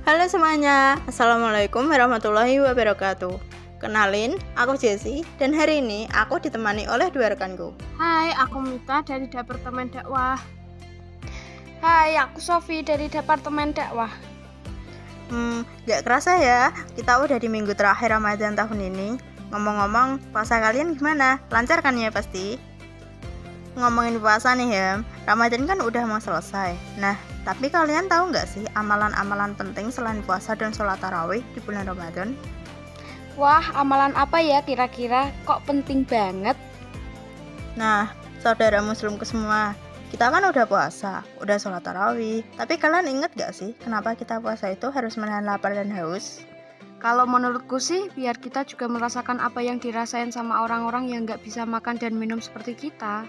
Halo semuanya, Assalamualaikum warahmatullahi wabarakatuh. Kenalin, aku Jessie dan hari ini aku ditemani oleh dua rekanku. Hai, aku Mita dari Departemen Dakwah. Hai, aku Sofi dari Departemen Dakwah. Gak kerasa ya, kita udah di minggu terakhir Ramadan tahun ini. Ngomong-ngomong, puasa kalian gimana? Lancar kan ya pasti? Ngomongin puasa nih ya, Ramadan kan udah mau selesai. Nah, tapi kalian tahu nggak sih amalan-amalan penting selain puasa dan sholat tarawih di bulan Ramadan? Wah, amalan apa ya kira-kira? Kok penting banget? Nah, saudara muslimku semua, kita kan udah puasa, udah sholat tarawih. Tapi kalian inget gak sih kenapa kita puasa itu harus menahan lapar dan haus? Kalau menurutku sih, biar kita juga merasakan apa yang dirasain sama orang-orang yang nggak bisa makan dan minum seperti kita.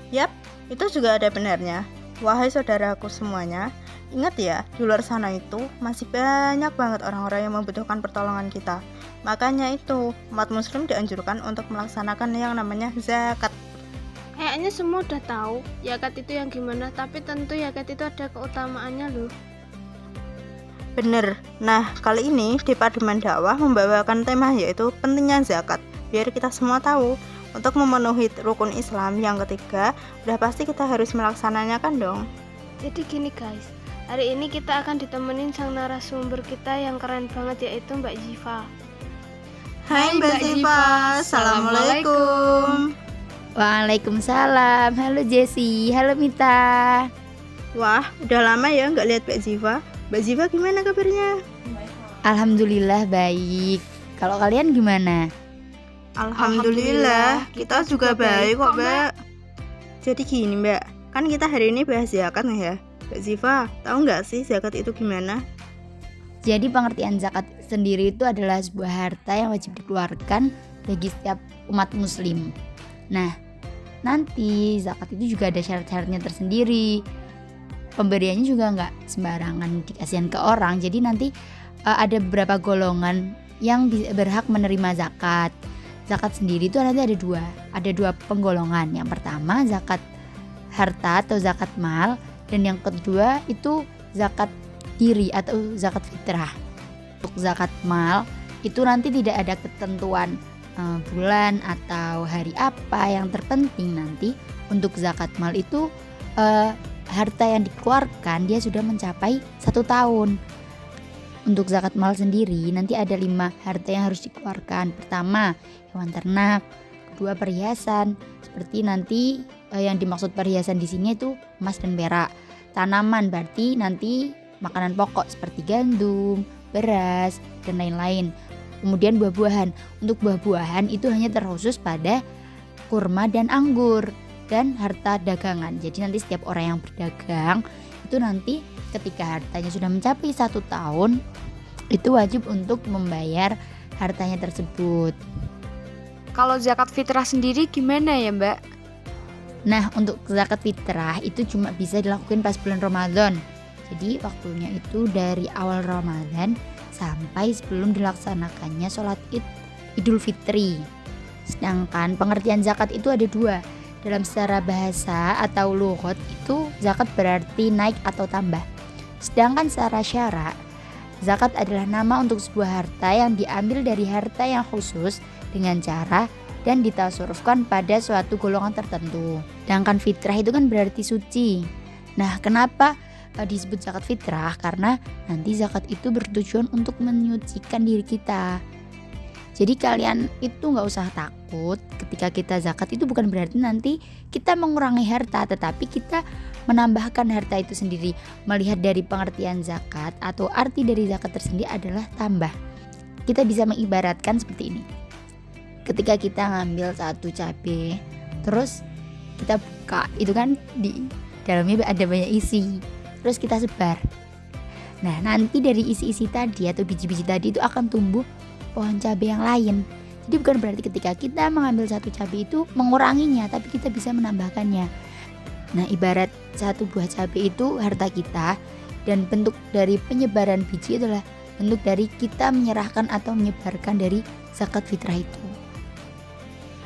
Yap, itu juga ada benarnya. Wahai saudaraku semuanya, ingat ya, di luar sana itu masih banyak banget orang-orang yang membutuhkan pertolongan kita. Makanya itu, umat muslim dianjurkan untuk melaksanakan yang namanya zakat. Kayaknya semua udah tahu, zakat itu yang gimana, tapi tentu zakat itu ada keutamaannya loh. Bener, nah kali ini Departemen Dakwah membawakan tema yaitu pentingnya zakat. Biar kita semua tahu, untuk memenuhi rukun Islam yang ketiga, udah pasti kita harus melaksanakannya kan dong. Jadi gini guys, hari ini kita akan ditemenin sang narasumber kita yang keren banget yaitu Mbak Ziva. Hai Mbak Ziva, Assalamualaikum. Waalaikumsalam, halo Jessie, halo Mita. Wah, udah lama ya nggak lihat Mbak Ziva. Mbak Ziva gimana kabarnya? Alhamdulillah baik. Kalau kalian gimana? Alhamdulillah, kita juga baik kok Mbak. Jadi gini Mbak, kan kita hari ini bahas zakat nih ya. Mbak Ziva, tahu nggak sih zakat itu gimana? Jadi pengertian zakat sendiri itu adalah sebuah harta yang wajib dikeluarkan bagi setiap umat muslim. Nah, nanti zakat itu juga ada syarat-syaratnya tersendiri. Pemberiannya juga nggak sembarangan dikasihkan ke orang. Jadi nanti ada beberapa golongan yang berhak menerima zakat. Zakat sendiri itu nanti ada dua penggolongan. Yang pertama zakat harta atau zakat mal, dan yang kedua itu zakat diri atau zakat fitrah. Untuk zakat mal itu nanti tidak ada ketentuan bulan atau hari apa. Yang terpenting nanti untuk zakat mal itu harta yang dikeluarkan dia sudah mencapai 1 tahun. Untuk zakat mal sendiri nanti ada 5 harta yang harus dikeluarkan. Pertama, hewan ternak. Kedua, perhiasan. Seperti nanti yang dimaksud perhiasan di sini itu emas dan perak. Tanaman berarti nanti makanan pokok seperti gandum, beras, dan lain-lain. Kemudian buah-buahan. Untuk buah-buahan itu hanya terkhusus pada kurma dan anggur dan harta dagangan. Jadi nanti setiap orang yang berdagang itu nanti ketika hartanya sudah mencapai 1 tahun itu wajib untuk membayar hartanya tersebut. Kalau zakat fitrah sendiri gimana ya Mbak? Nah, untuk zakat fitrah itu cuma bisa dilakukan pas bulan Ramadan. Jadi waktunya itu dari awal Ramadan sampai sebelum dilaksanakannya sholat Idul Fitri. Sedangkan pengertian zakat itu ada 2. Dalam secara bahasa atau lughat itu zakat berarti naik atau tambah. Sedangkan secara syara, zakat adalah nama untuk sebuah harta yang diambil dari harta yang khusus dengan cara dan ditasarrufkan pada suatu golongan tertentu. Sedangkan fitrah itu kan berarti suci. Nah, kenapa disebut zakat fitrah? Karena nanti zakat itu bertujuan untuk menyucikan diri kita. Jadi kalian itu gak usah takut ketika kita zakat itu bukan berarti nanti kita mengurangi harta, tetapi kita menambahkan harta itu sendiri. Melihat dari pengertian zakat atau arti dari zakat tersendiri adalah tambah. Kita bisa mengibaratkan seperti ini. Ketika kita ngambil 1 cabai, terus kita buka, itu kan di dalamnya ada banyak isi. Terus kita sebar. Nah, nanti dari isi-isi tadi atau biji-biji tadi itu akan tumbuh pohon cabai yang lain. Jadi bukan berarti ketika kita mengambil 1 cabai itu menguranginya, tapi kita bisa menambahkannya. Nah, ibarat 1 buah cabai itu harta kita, dan bentuk dari penyebaran biji adalah bentuk dari kita menyerahkan atau menyebarkan dari zakat fitrah itu.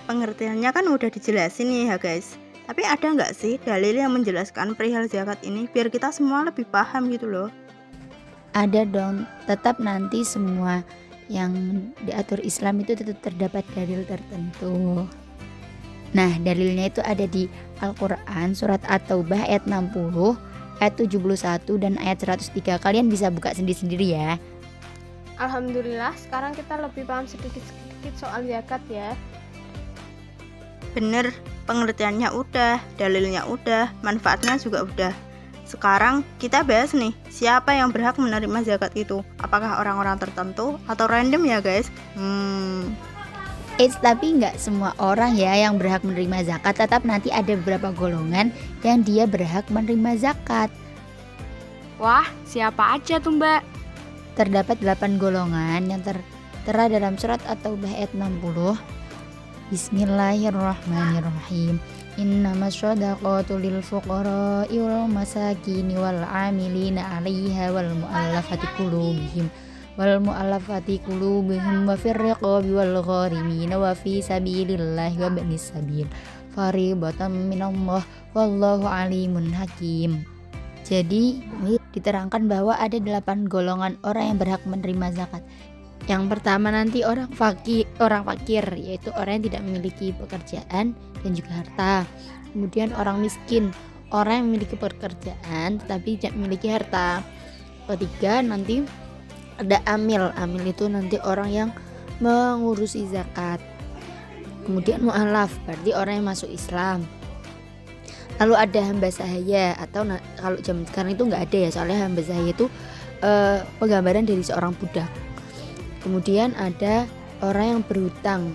Pengertiannya kan udah dijelasin nih ya guys. Tapi ada nggak sih dalil yang menjelaskan perihal zakat ini biar kita semua lebih paham gitu loh? Ada dong, tetap nanti semua yang diatur Islam itu tetap terdapat dalil tertentu. Nah, dalilnya itu ada di Al-Quran surat At-Taubah ayat 60, ayat 71 dan ayat 103. Kalian bisa buka sendiri-sendiri ya. Alhamdulillah, sekarang kita lebih paham sedikit-sedikit soal zakat ya. Bener, pengertiannya udah, dalilnya udah, manfaatnya juga udah. Sekarang kita bahas nih, siapa yang berhak menerima zakat itu? Apakah orang-orang tertentu atau random ya guys? Tapi nggak semua orang ya yang berhak menerima zakat. Tetap nanti ada beberapa golongan yang dia berhak menerima zakat. Wah, siapa aja tuh Mbak? Terdapat 8 golongan yang tertera dalam surat At-Taubah ayat 60. Bismillahirrahmanirrahim. Innamas shadaqatu lil fuqara'i wal masakini wal 'amilina 'alaiha wal mu'allafati qulubuhum wa fir riqabi wal gharimina wa fi sabilillahi wa ibnis sabil fariidatan minallah wallahu alimun hakim. Jadi diterangkan bahwa ada 8 golongan orang yang berhak menerima zakat. Yang pertama nanti orang fakir, yaitu orang yang tidak memiliki pekerjaan dan juga harta. Kemudian orang miskin, orang yang memiliki pekerjaan tetapi tidak memiliki harta. Ketiga nanti ada amil itu nanti orang yang mengurusi zakat. Kemudian mu'alaf, berarti orang yang masuk Islam. Lalu ada hamba sahaya, atau kalau zaman sekarang itu nggak ada ya, soalnya hamba sahaya itu penggambaran dari seorang budak. Kemudian ada orang yang berhutang.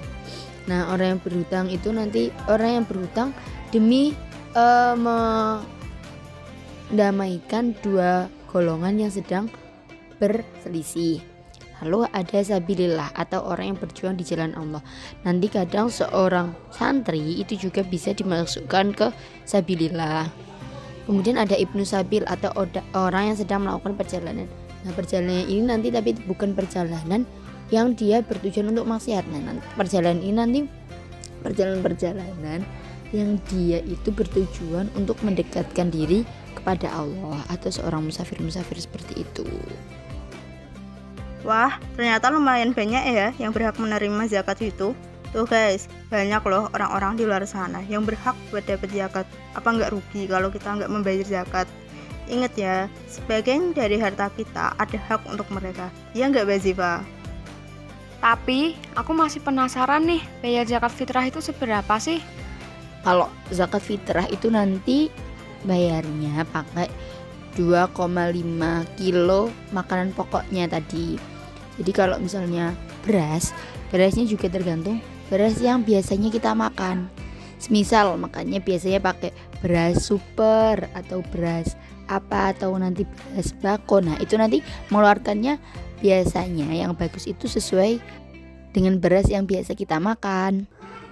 Nah, orang yang berhutang itu nanti orang yang berhutang demi mendamaikan dua golongan yang sedang berselisih. Lalu ada sabilillah atau orang yang berjuang di jalan Allah. Nanti kadang seorang santri itu juga bisa dimasukkan ke sabilillah. Kemudian ada ibnu sabil atau orang yang sedang melakukan perjalanan. Nah, perjalanan ini nanti tapi bukan perjalanan yang dia bertujuan untuk maksiat. Nah, perjalanan ini nanti perjalanan yang dia itu bertujuan untuk mendekatkan diri kepada Allah atau seorang musafir seperti itu. Wah, ternyata lumayan banyak ya yang berhak menerima zakat itu. Tuh guys, banyak loh orang-orang di luar sana yang berhak buat dapat zakat. Apa nggak rugi kalau kita nggak membayar zakat? Ingat ya, sebagian dari harta kita ada hak untuk mereka. Ya nggak Mbak Ziva? Tapi aku masih penasaran nih, bayar zakat fitrah itu seberapa sih? Kalau zakat fitrah itu nanti bayarnya pakai 2,5 kilo makanan pokoknya tadi. Jadi kalau misalnya berasnya juga tergantung beras yang biasanya kita makan. Semisal makanya biasanya pakai beras super atau beras apa atau nanti beras bako. Nah, itu nanti mengeluarkannya biasanya yang bagus itu sesuai dengan beras yang biasa kita makan.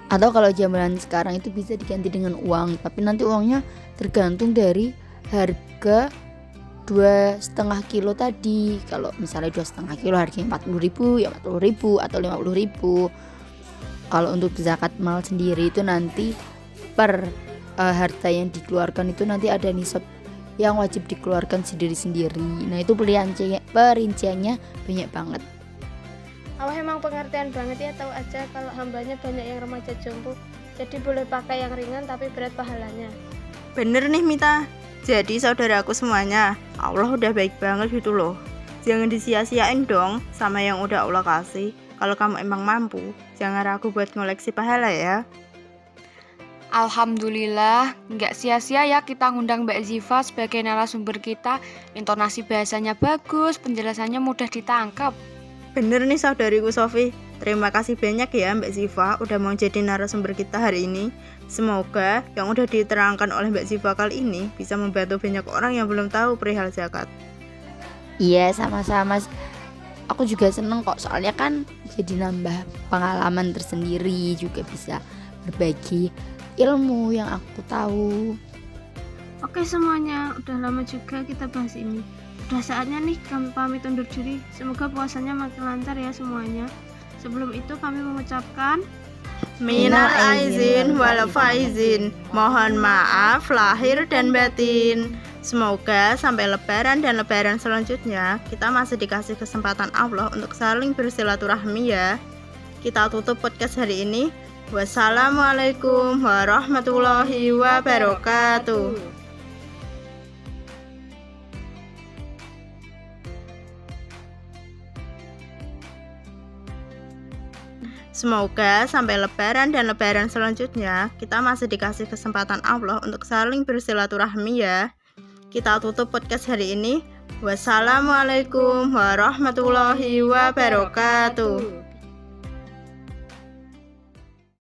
Atau kalau zaman sekarang itu bisa diganti dengan uang, tapi nanti uangnya tergantung dari harga 2,5 kilo tadi. Kalau misalnya 2,5 kilo harganya 40.000 ya 40.000 atau 50.000. Kalau untuk zakat mal sendiri itu nanti per harta yang dikeluarkan itu nanti ada nisab yang wajib dikeluarkan sendiri-sendiri. Nah, itu perinciannya banyak banget. Allah emang pengertian banget ya, tahu aja kalau hambanya banyak yang remaja jompo. Jadi boleh pakai yang ringan tapi berat pahalanya. Bener nih Mita. Jadi saudaraku semuanya, Allah udah baik banget gitu loh. Jangan disia-siain dong sama yang udah Allah kasih. Kalau kamu emang mampu, jangan ragu buat ngoleksi pahala ya. Alhamdulillah, nggak sia-sia ya kita ngundang Mbak Ziva sebagai narasumber kita. Intonasi bahasanya bagus, penjelasannya mudah ditangkap. Bener nih saudariku Sofi. Terima kasih banyak ya Mbak Ziva udah mau jadi narasumber kita hari ini. Semoga yang udah diterangkan oleh Mbak Ziva kali ini bisa membantu banyak orang yang belum tahu perihal zakat. Iya, sama-sama. Aku juga seneng kok, soalnya kan jadi nambah pengalaman tersendiri, juga bisa berbagi ilmu yang aku tahu. Oke semuanya, udah lama juga kita bahas ini. Udah saatnya nih kami pamit undur diri. Semoga puasanya makin lancar ya semuanya. Sebelum itu kami mengucapkan Minal aizin wal faizin. Mohon maaf lahir dan batin. Semoga sampai lebaran dan lebaran selanjutnya kita masih dikasih kesempatan Allah untuk saling bersilaturahmi ya. Kita tutup podcast hari ini. Wassalamualaikum warahmatullahi wabarakatuh. Semoga sampai lebaran dan lebaran selanjutnya kita masih dikasih kesempatan Allah untuk saling bersilaturahmi ya. Kita tutup podcast hari ini. Wassalamualaikum warahmatullahi wabarakatuh.